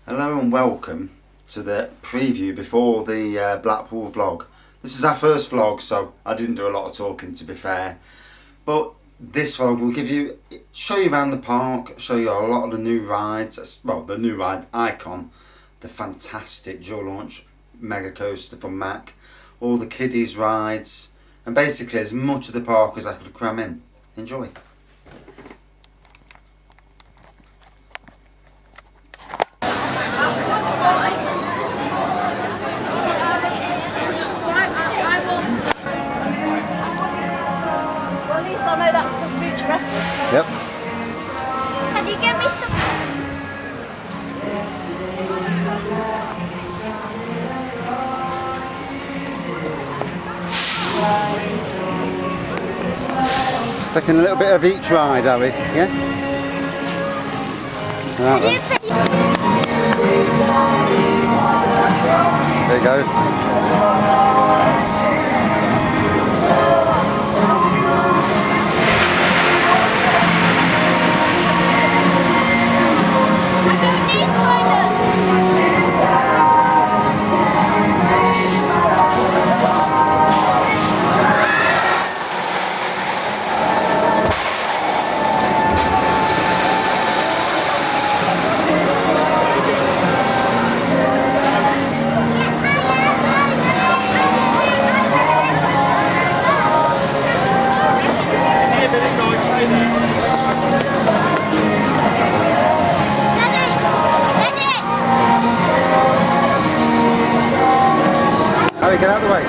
Hello and welcome to the preview before the Blackpool vlog. This is our first vlog, so I didn't do a lot of talking, to be fair. But this vlog will show you around the park, show you a lot of the new rides. Well, the new ride Icon, the fantastic dual launch mega coaster from Mac, all the kiddies rides, and basically as much of the park as I could cram in. Enjoy. Yep. Can you give me some? Just taking a little bit of each ride, are we? Yeah? Right then. There you go. Harry, get out of the way.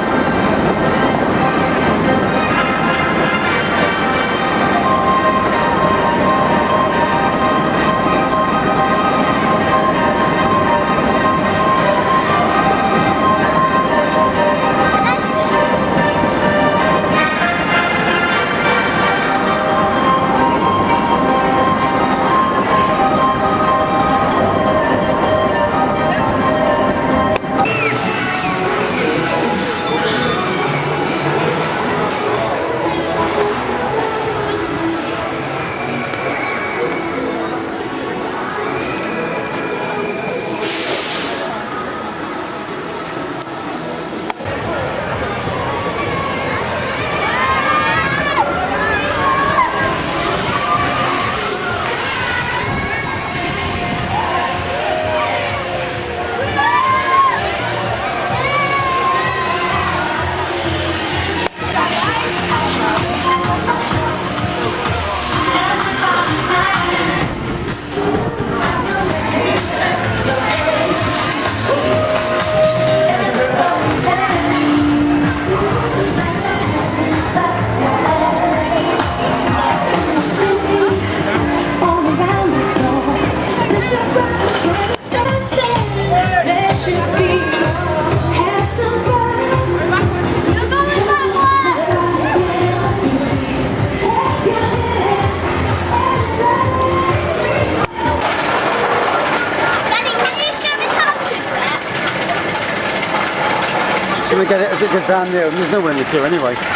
Can we get it as it goes down there? There's nowhere in the queue anyway. Can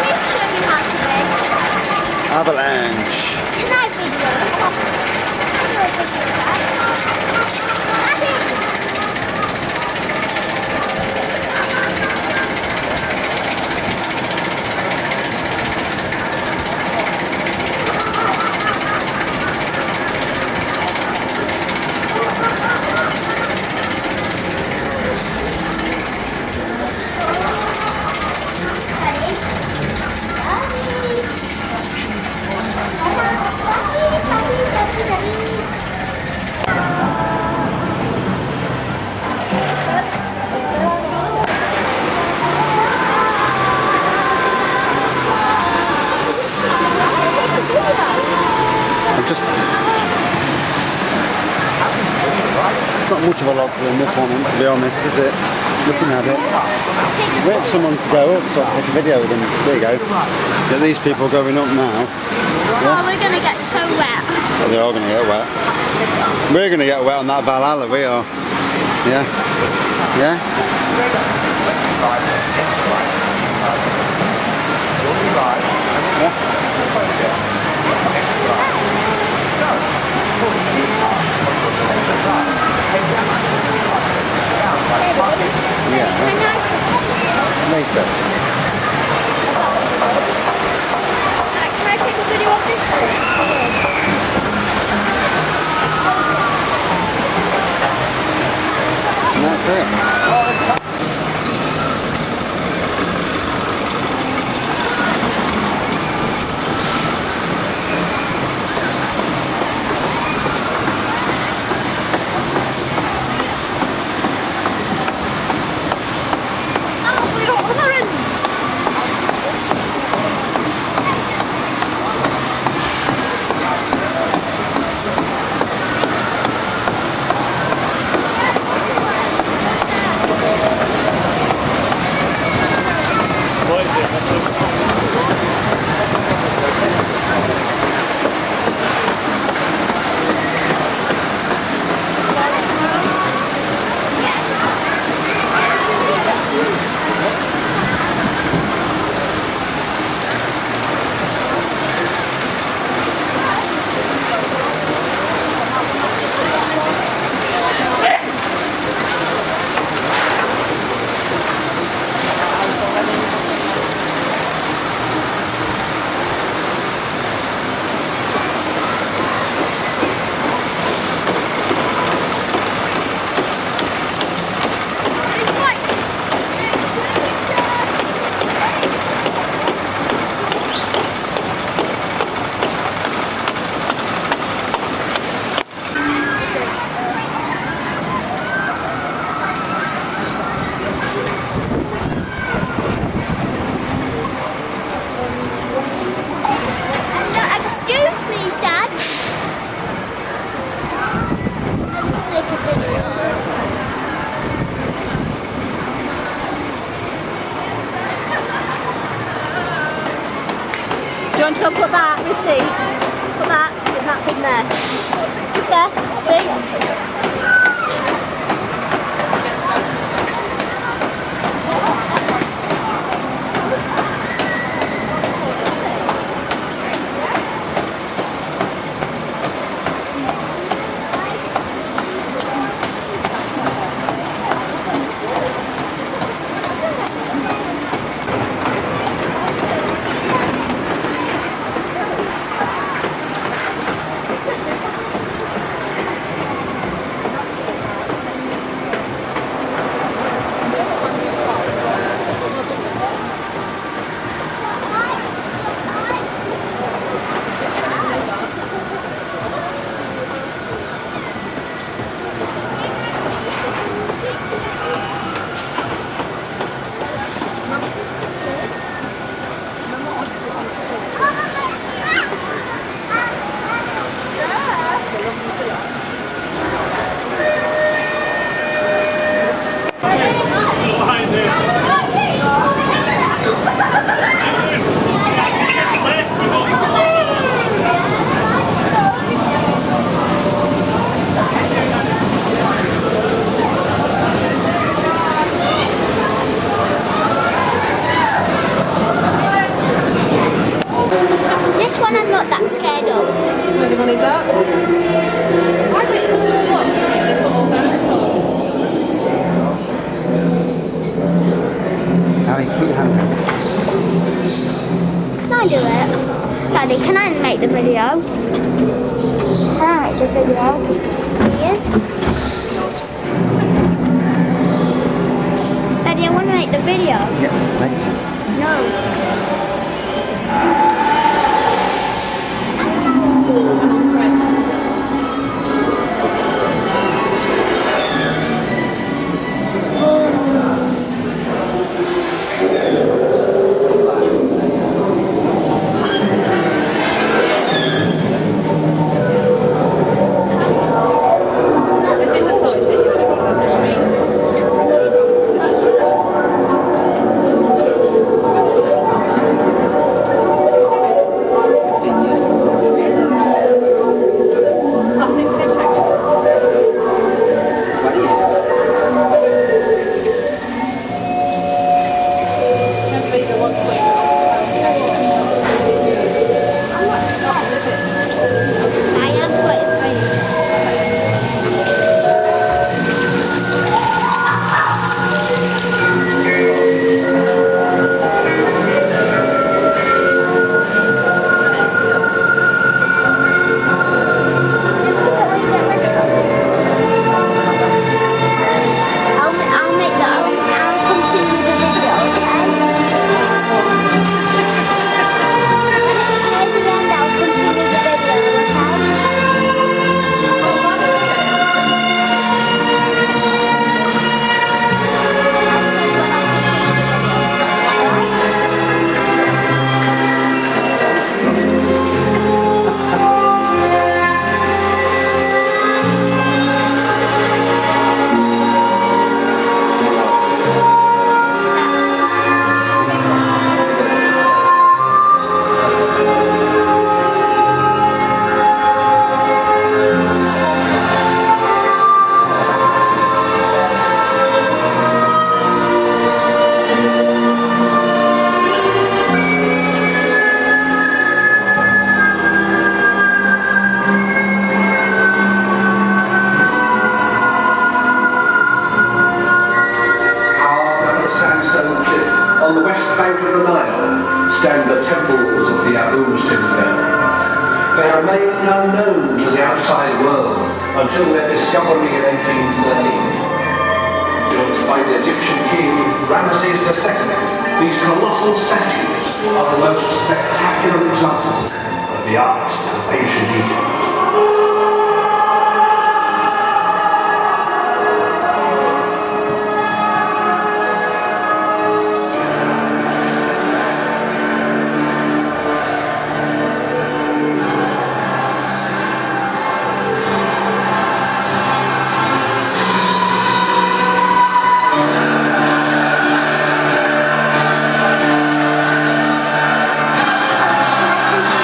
you show me how to make? Avalanche. Can I video? It's not much of a log in this one, to be honest, is it? Looking at it. Wait for someone to go up so I can take a video with them. There you go. Get these people going up now. Yeah? Oh, we're going to get so wet. Well, they are going to get wet. We're going to get wet on that Valhalla, we are. Yeah? Yeah? Yeah? So put that receipt. Put that in that bin there. Just there. See? This one I'm not that scared of. Which one is that? Harry, put your hand down. Can I do it? Daddy, can I make the video? Can I make the video? Please? Daddy, I want to make the video. Yeah, later. No. stand the temples of the Abu Simbel. They remained unknown to the outside world until their discovery in 1813. Built by the Egyptian king Ramesses II, these colossal statues are the most spectacular example of the art of ancient Egypt. Continue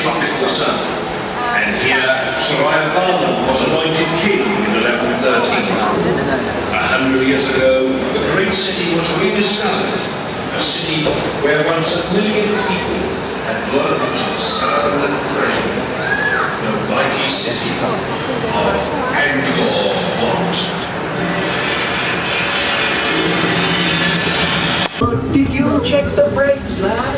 tropical sun. And here, Sarayavan was anointed king in 1113. 100 years ago, the great city was rediscovered. A city where once 1 million people had learned to serve and pray. The mighty city of Angkor Wat. Did you check the brakes, lad?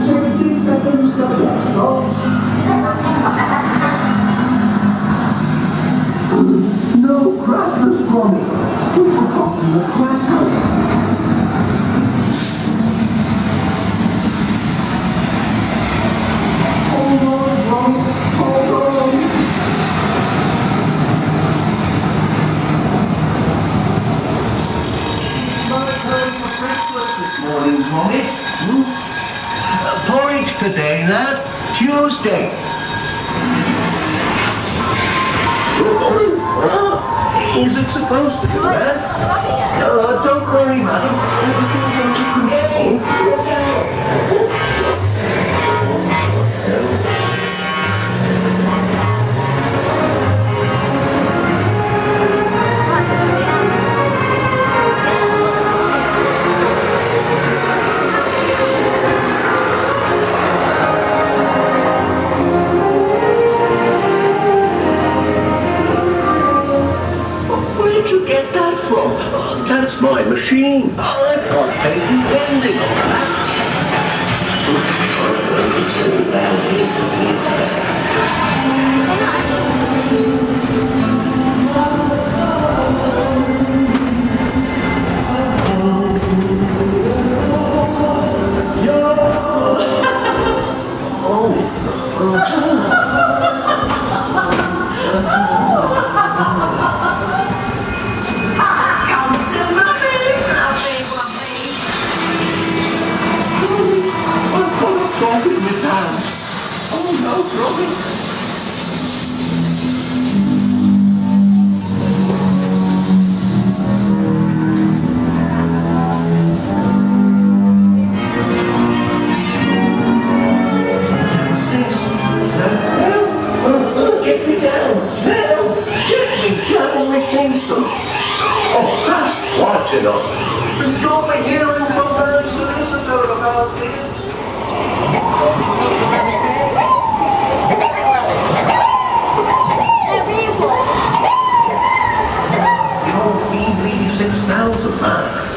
60 seconds to blast off. No crackers, Ronnie. We've forgotten the crackers. Hold on, Ronnie. Hold on. My turn for breakfast this morning, Ronnie. Porridge today, lad. Tuesday. Is it supposed to be, lad? Don't worry, madam. Everything's under Where'd you get that from? That's my machine. I've got patent pending on that.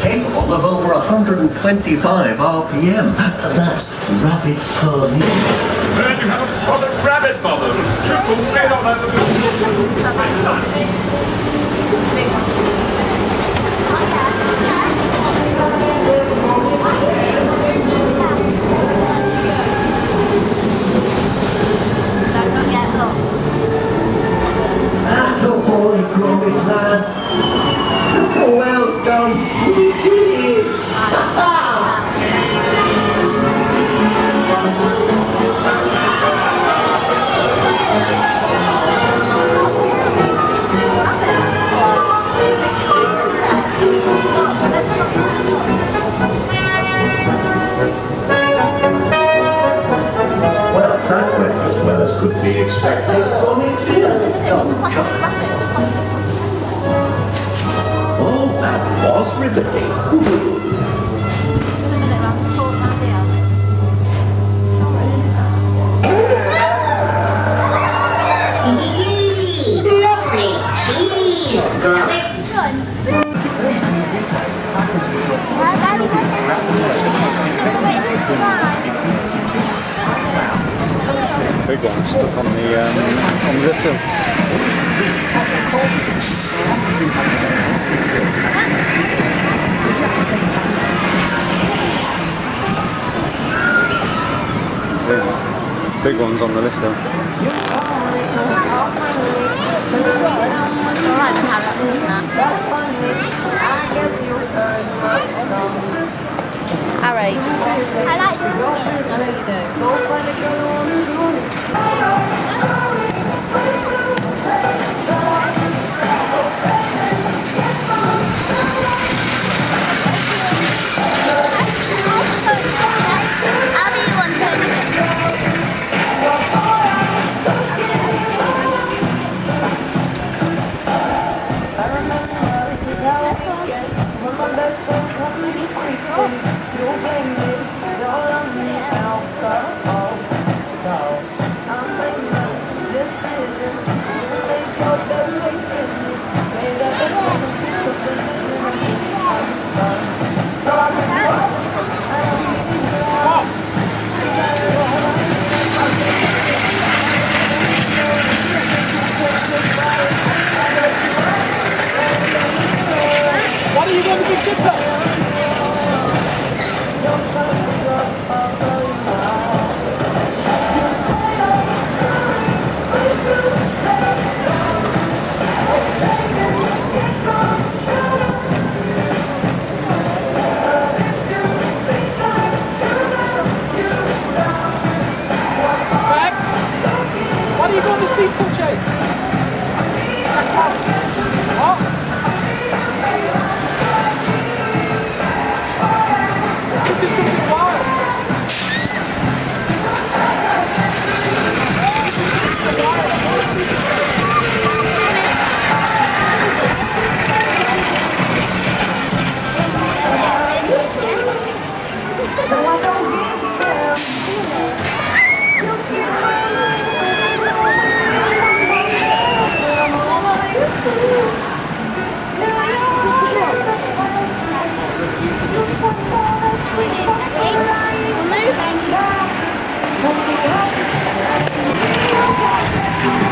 Capable of over 125 RPM. That's rapid per minute. Then you have a spotted rabbit, mother. Triple fed on that. Good boy, Gromit, lad. Well done. You did it. Well, that went as well as could be expected from it. Oh, that was riveting. Lovely cheese, Gromit. Big one stuck on the lifter. Big ones on the lifter. Alright, then have that. Harry. I like this. I know you do. Go find a girl on the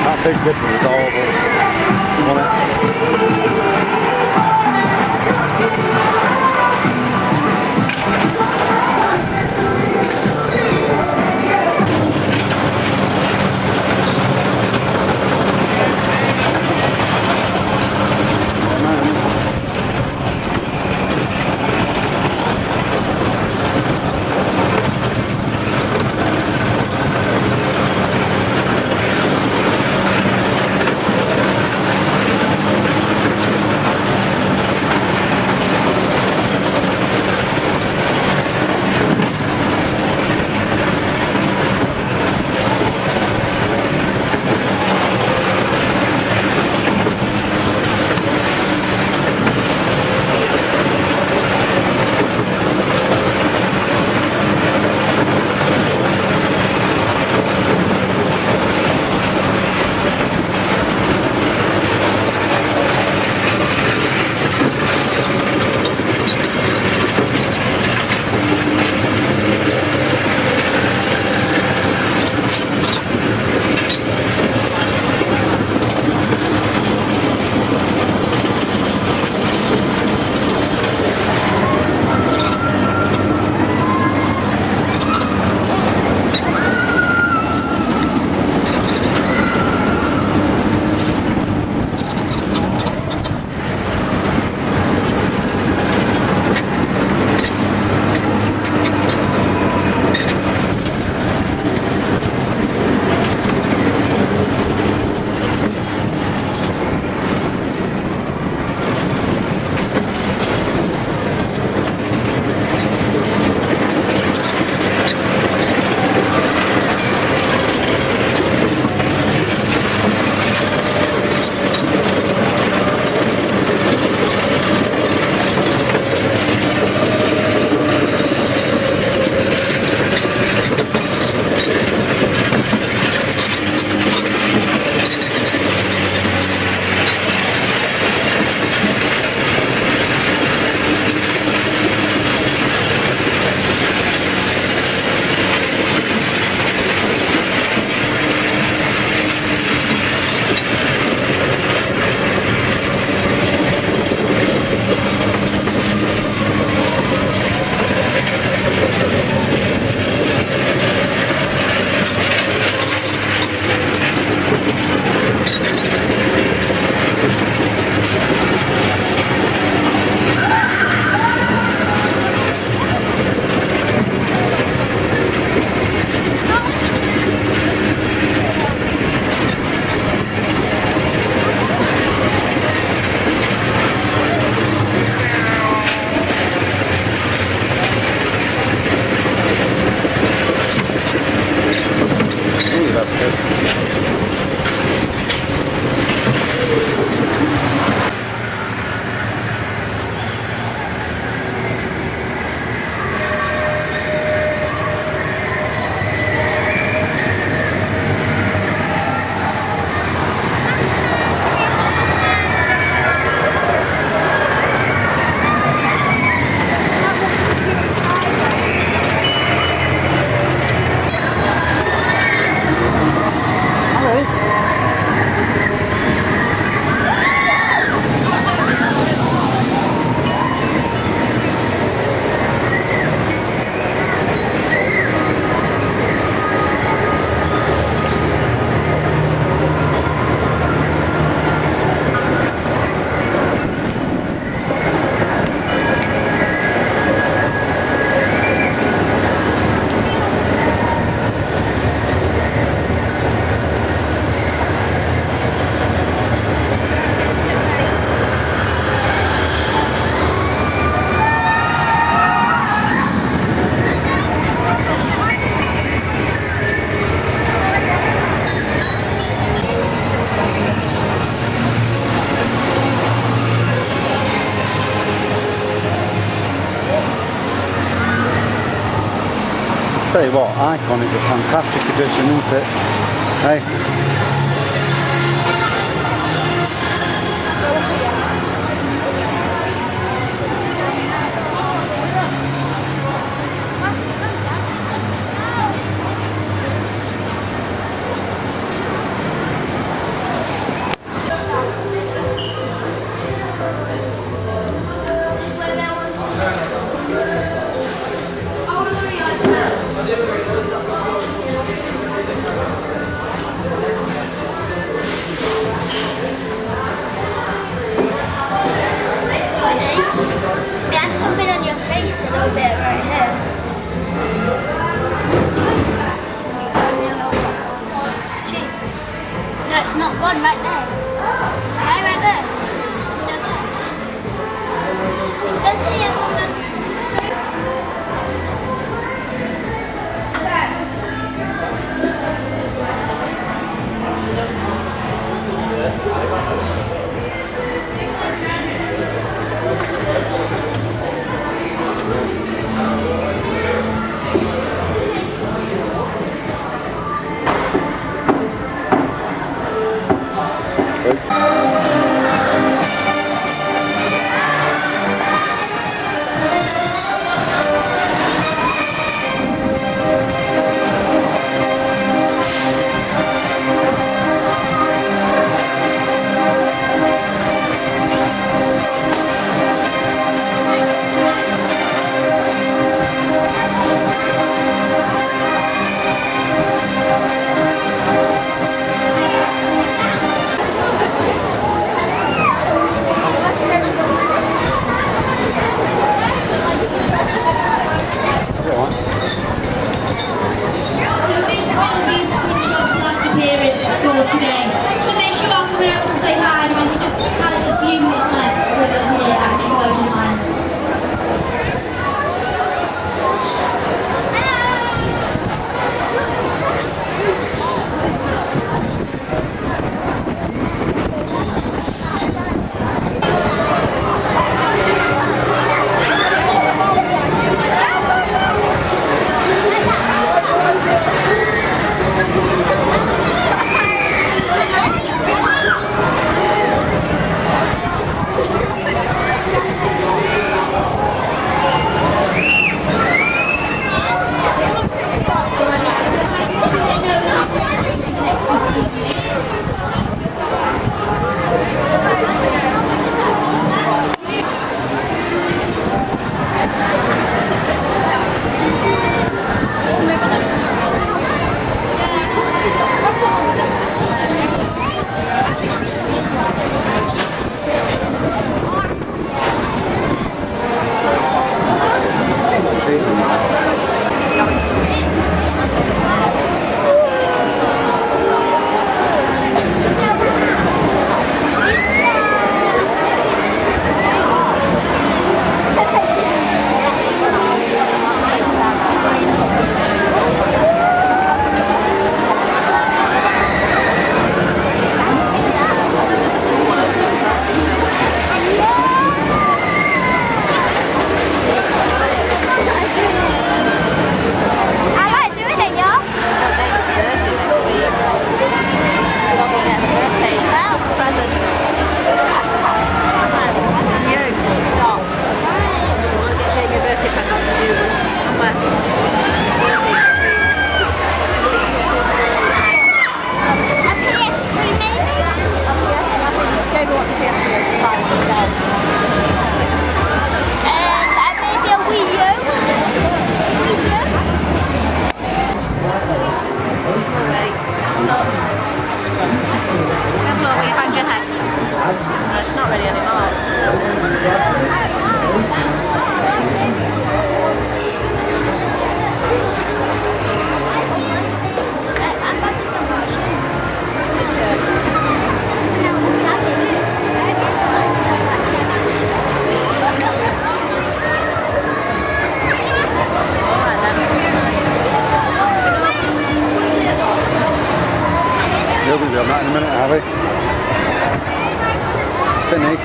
That big dipper was horrible. Wasn't Tell you what, Icon is a fantastic addition, isn't it? Hey. You have something on your face a little bit right here. Gee. No, it's not gone right there. Right there. It's still there. Does he have something? Today. So make sure you're coming out to say hi and you just had a few minutes left with us here at the Enclosure Line. It's not really anymore. I'm having some washing. We'll be on that in a minute, are we? Spinny.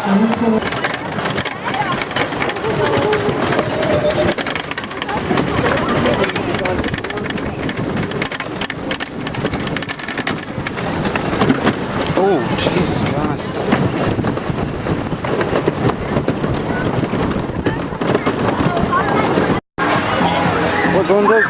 Oh, Jesus Christ. What do you want to do?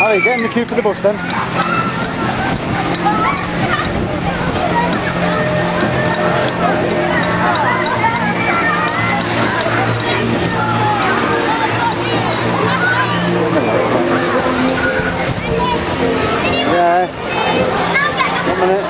Harry, get in the queue for the bus then. Yeah. 1 minute.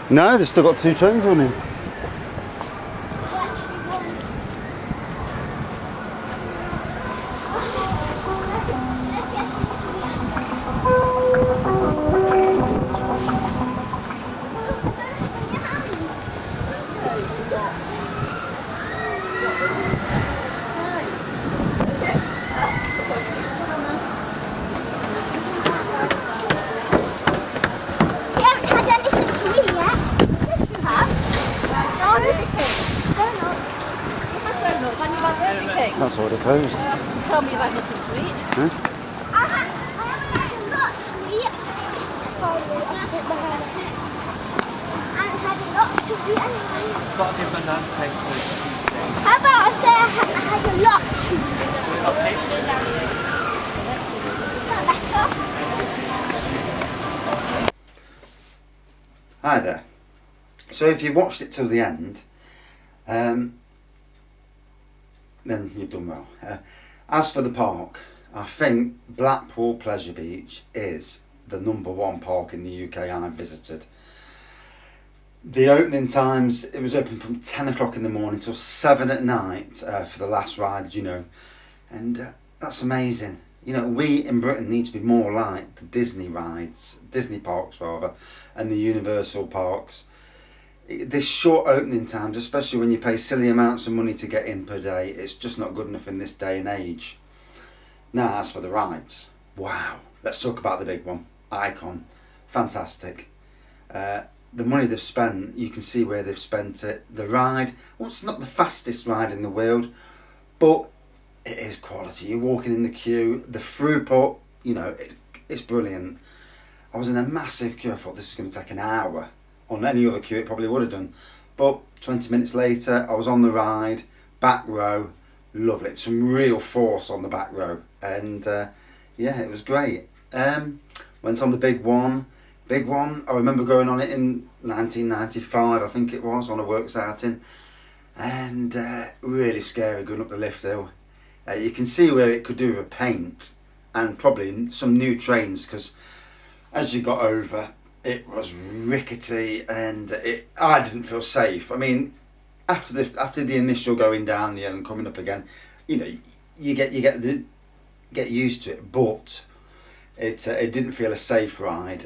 No, they've still got 2 trains running. That's already closed. Tell me you've had nothing to eat. Huh? I had a lot to eat. I had a lot to eat anyway. Got to give them an answer. How about I say I had a lot to eat? Is that better? Hi there. So if you watched it till the end, then you've done well. As for the park, I think Blackpool Pleasure Beach is the #1 park in the UK I've visited. The opening times, it was open from 10 o'clock in the morning till 7 at night for the last ride, you know. And that's amazing. You know, we in Britain need to be more like the Disney rides, Disney parks rather, and the Universal parks. This short opening times, especially when you pay silly amounts of money to get in per day, it's just not good enough in this day and age. Now, as for the rides, wow. Let's talk about the big one, Icon. Fantastic. The money they've spent, you can see where they've spent it. The ride, well, it's not the fastest ride in the world, but it is quality. You're walking in the queue, the throughput, you know, it's brilliant. I was in a massive queue. I thought this is going to take an hour. On any other queue it probably would have done, but 20 minutes later I was on the ride, back row, lovely. Some real force on the back row, and yeah, it was great. Went on the big one. I remember going on it in 1995, I think it was, on a works outing, and really scary going up the lift hill. You can see where it could do with a paint and probably some new trains, because as you got over, it was rickety, and I didn't feel safe. I mean, after the initial going down the and coming up again, you know, you get used to it, but it didn't feel a safe ride.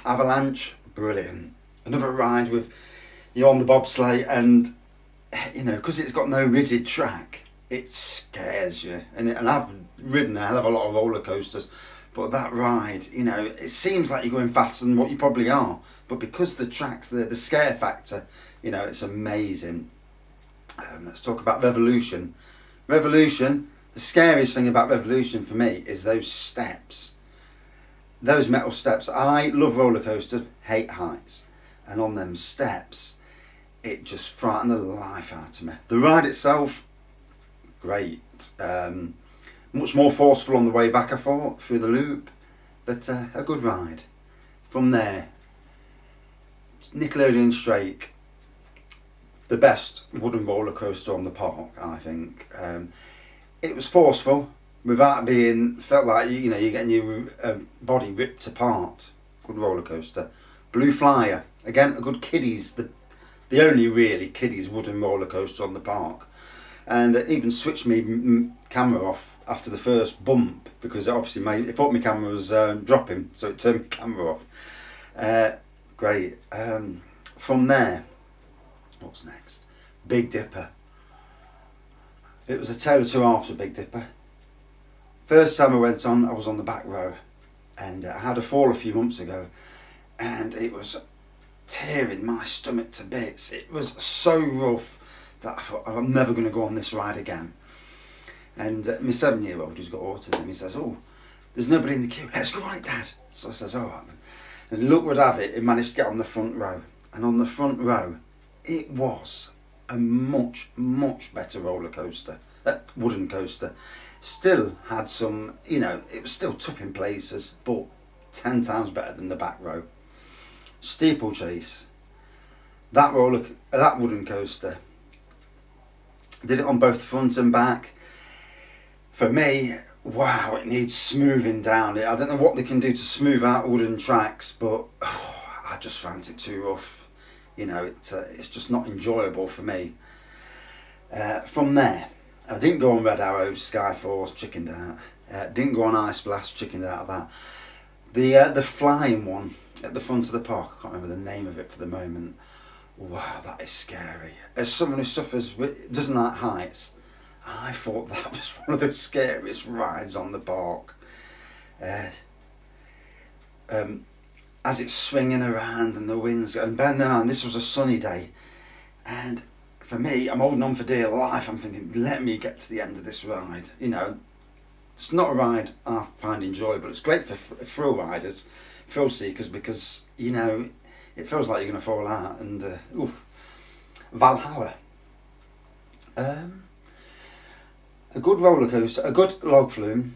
Avalanche, brilliant. Another ride with you on the bobsleigh, and you know, because it's got no rigid track, it scares you. And I've ridden a hell of a lot of roller coasters, but that ride, you know, it seems like you're going faster than what you probably are. But because the track's the scare factor, you know, it's amazing. Let's talk about Revolution. Revolution, the scariest thing about Revolution for me is those steps. Those metal steps. I love roller coasters, hate heights. And on them steps, it just frightened the life out of me. The ride itself, great. Much more forceful on the way back, I thought, through the loop, but a good ride. From there, Nickelodeon Strake, the best wooden roller coaster on the park, I think. It was forceful without being, felt like, you know, you're getting your body ripped apart. Good roller coaster. Blue Flyer, again, a good kiddies, the only really kiddies wooden roller coaster on the park. And it even switched me camera off after the first bump, because it obviously it thought my camera was dropping, so it turned my camera off. Great. From there, what's next? Big Dipper. It was a tale of two halves of Big Dipper. First time I went on, I was on the back row, and I had a fall a few months ago, and it was tearing my stomach to bits. It was so rough that I thought, I'm never going to go on this ride again. And my 7-year-old who's got autism, he says, oh, there's nobody in the queue, let's go on it, Dad. So I says, all right then. And look, would have it, he managed to get on the front row. And on the front row, it was a much, much better roller coaster, wooden coaster. Still had some, you know, it was still tough in places, but 10 times better than the back row. Steeplechase, that wooden coaster, did it on both the front and back. For me, wow, it needs smoothing down. I don't know what they can do to smooth out wooden tracks, but I just found it too rough. You know, it's just not enjoyable for me. From there, I didn't go on Red Arrow, Skyforce, chickened out. Didn't go on Ice Blast, chickened out of that. The flying one at the front of the park, I can't remember the name of it for the moment. Wow, that is scary. As someone who doesn't like heights, I thought that was one of the scariest rides on the park. As it's swinging around and the winds, and bear in mind, this was a sunny day, and for me, I'm holding on for dear life. I'm thinking, let me get to the end of this ride. You know, it's not a ride I find enjoyable. It's great for thrill riders, thrill seekers, because, you know, it feels like you're going to fall out. And Valhalla, a good roller coaster, a good log flume.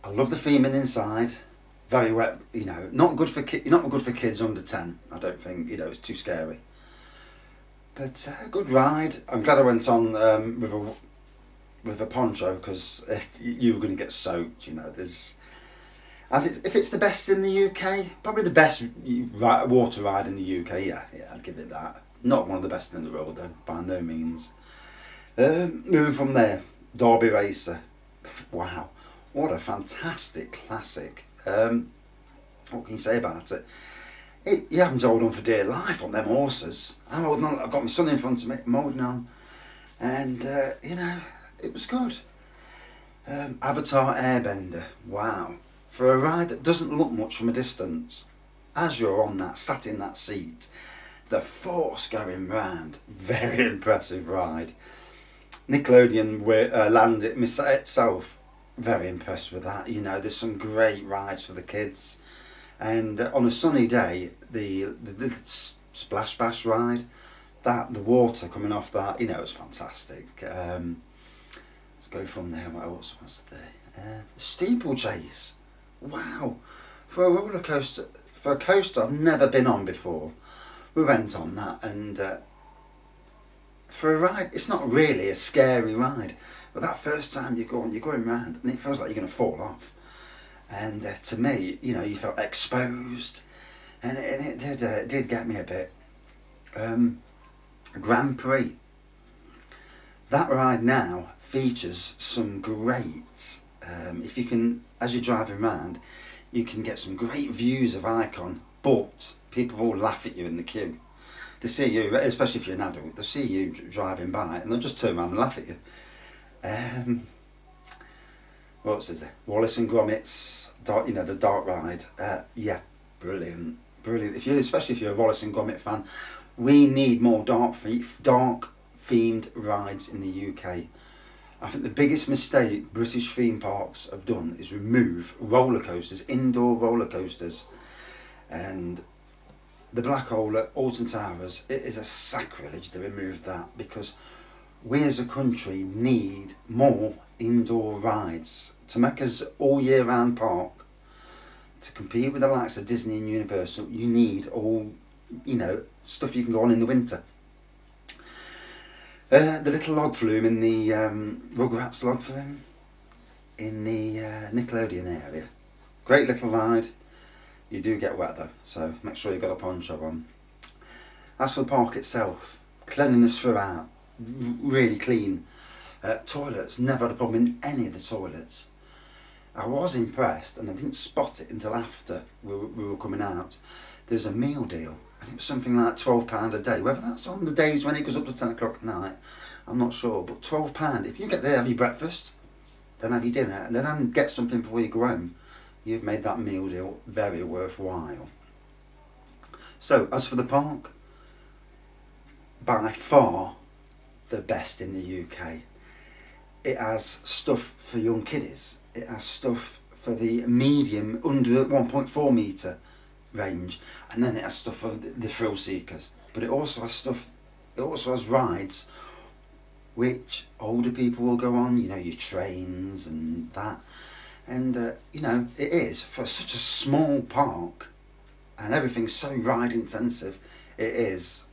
I love the theming inside. Very wet, you know. Not good for kids under 10. I don't think, you know, it's too scary. But a good ride. I'm glad I went on with a poncho, because you were going to get soaked. You know, if it's the best in the UK, probably the best water ride in the UK. Yeah, I'd give it that. Not one of the best in the world though, by no means. Moving from there, Derby Racer. Wow, what a fantastic classic. What can you say about it? You haven't hold on for dear life on them horses. I'm holding on. I've got my son in front of me. I'm holding on, and you know, it was good. Avatar Airbender. Wow, for a ride that doesn't look much from a distance, as you're on that, sat in that seat, the force going round. Very impressive ride. Nickelodeon Land itself. Very impressed with that. You know, there's some great rides for the kids. And on a sunny day, the Splash Bash ride, the water coming off that, you know, it's fantastic. Let's go from there. What else was there? Steeplechase. Wow, for a roller coaster, for a coaster I've never been on before, we went on that, and for a ride, it's not really a scary ride, but that first time you go on, you're going round, and it feels like you're going to fall off. And to me, you know, you felt exposed, and it did get me a bit. Grand Prix. That ride now features some great, if you can, as you're driving around, you can get some great views of Icon, but people will laugh at you in the queue. They see you, especially if you're an adult, they'll see you driving by and they'll just turn around and laugh at you. What else is there? Wallace and Gromit's, dark, you know, the dark ride. Yeah, brilliant. Especially if you're a Wallace and Gromit fan, we need more dark themed rides in the UK. I think the biggest mistake British theme parks have done is remove roller coasters, indoor roller coasters, and the Black Hole at Alton Towers. It is a sacrilege to remove that, because we as a country need more indoor rides to make us all year round park. To compete with the likes of Disney and Universal, you need all, you know, stuff you can go on in the winter. The little log flume in the Rugrats log flume in the Nickelodeon area. Great little ride. You do get wet though, so make sure you've got a poncho on. As for the park itself, cleanliness throughout, really clean. Toilets, never had a problem in any of the toilets. I was impressed, and I didn't spot it until after we were coming out. There's a meal deal, and it was something like £12 a day. Whether that's on the days when it goes up to 10 o'clock at night, I'm not sure. But £12, if you get there, have your breakfast, then have your dinner, and then get something before you go home, you've made that meal deal very worthwhile. So, as for the park, by far the best in the UK. It has stuff for young kiddies. It has stuff for the medium, under 1.4 metre range, and then it has stuff for the thrill seekers. But it also has stuff, it also has rides which older people will go on, you know, your trains and that. And, you know, it is, for such a small park, and everything's so ride intensive, it is,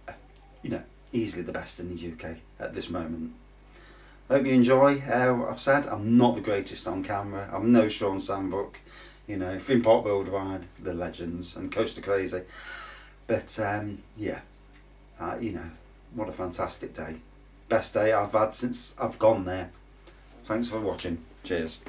you know, easily the best in the UK at this moment. I hope you enjoy what I've said. I'm not the greatest on camera. I'm no Sean Sandbrook, you know, Theme Park Worldwide, the legends, and Coaster Crazy. But yeah, you know, what a fantastic day. Best day I've had since I've gone there. Thanks for watching. Cheers.